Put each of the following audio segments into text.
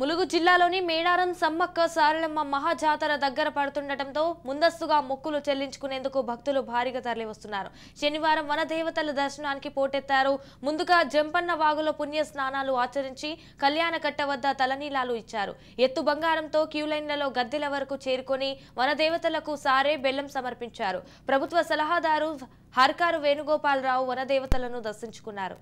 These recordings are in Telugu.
ములుగు జిల్లాలోని మేడారం సమ్మక్క సారలమ్మ మహాజాతర దగ్గర పడుతుండటంతో ముందస్తుగా మొక్కులు చెల్లించుకునేందుకు భక్తులు భారీగా తరలివస్తున్నారు. శనివారం వనదేవతల దర్శనానికి పోటెత్తారు. ముందుగా జంపన్న వాగులో పుణ్య స్నానాలు ఆచరించి కళ్యాణకట్ట వద్ద తలనీలాలు ఇచ్చారు. ఎత్తు బంగారంతో క్యూలైన్లలో గద్దెల వరకు చేరుకొని వనదేవతలకు సారే బెల్లం సమర్పించారు. ప్రభుత్వ సలహాదారు హర్కారు వేణుగోపాలరావు వనదేవతలను దర్శించుకున్నారు.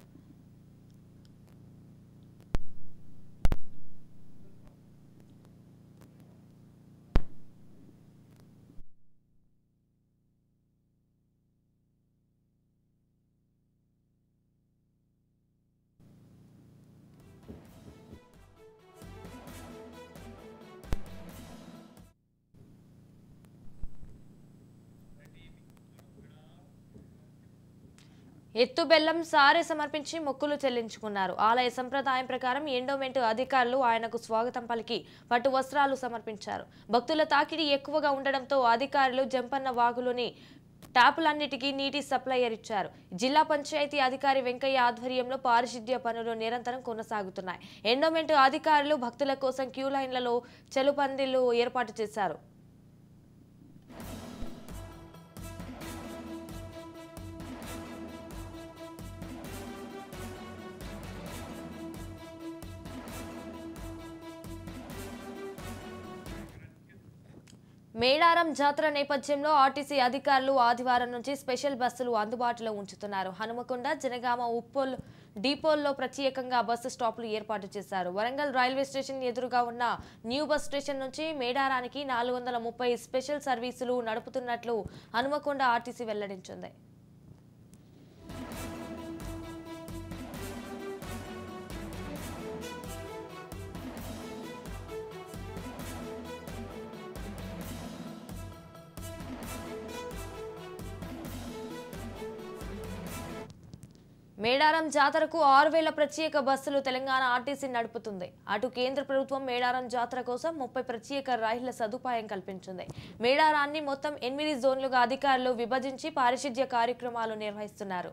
ఎత్తు బెల్లం సారే సమర్పించి మొక్కులు చెల్లించుకున్నారు. ఆలయ సంప్రదాయం ప్రకారం ఎండోమెంట్ అధికారులు ఆయనకు స్వాగతం పలికి పట్టు వస్త్రాలు సమర్పించారు. భక్తుల తాకిడి ఎక్కువగా ఉండడంతో అధికారులు జంపన్న వాగులోని ట్యాపులన్నిటికీ నీటి సప్లయర్ ఇచ్చారు. జిల్లా పంచాయతీ అధికారి వెంకయ్య ఆధ్వర్యంలో పారిశుద్ధ్య పనులు నిరంతరం కొనసాగుతున్నాయి. ఎండోమెంట్ అధికారులు భక్తుల కోసం క్యూ లైన్లలో చెలుపందిళ్లు ఏర్పాటు చేశారు. మేడారం జాతర నేపథ్యంలో ఆర్టీసీ అధికారులు ఆదివారం నుంచి స్పెషల్ బస్సులు అందుబాటులో ఉంచుతున్నారు. హనుమకొండ, జనగామ, ఉప్పల్ డిపోల్లో ప్రత్యేకంగా బస్సు స్టాపులు ఏర్పాటు చేశారు. వరంగల్ రైల్వే స్టేషన్ ఎదురుగా ఉన్న న్యూ బస్ స్టేషన్ నుంచి మేడారానికి 430 స్పెషల్ సర్వీసులు నడుపుతున్నట్లు హనుమకొండ ఆర్టీసీ వెల్లడించింది. మేడారం జాతరకు 6000 ప్రత్యేక బస్సులు తెలంగాణ ఆర్టీసీ నడుపుతుంది. అటు కేంద్ర ప్రభుత్వం మేడారం జాతర కోసం 30 ప్రత్యేక రైళ్ల సదుపాయం కల్పించింది. మేడారాన్ని మొత్తం 8 జోన్లుగా అధికారులు విభజించి పారిశుద్ధ్య కార్యక్రమాలు నిర్వహిస్తున్నారు.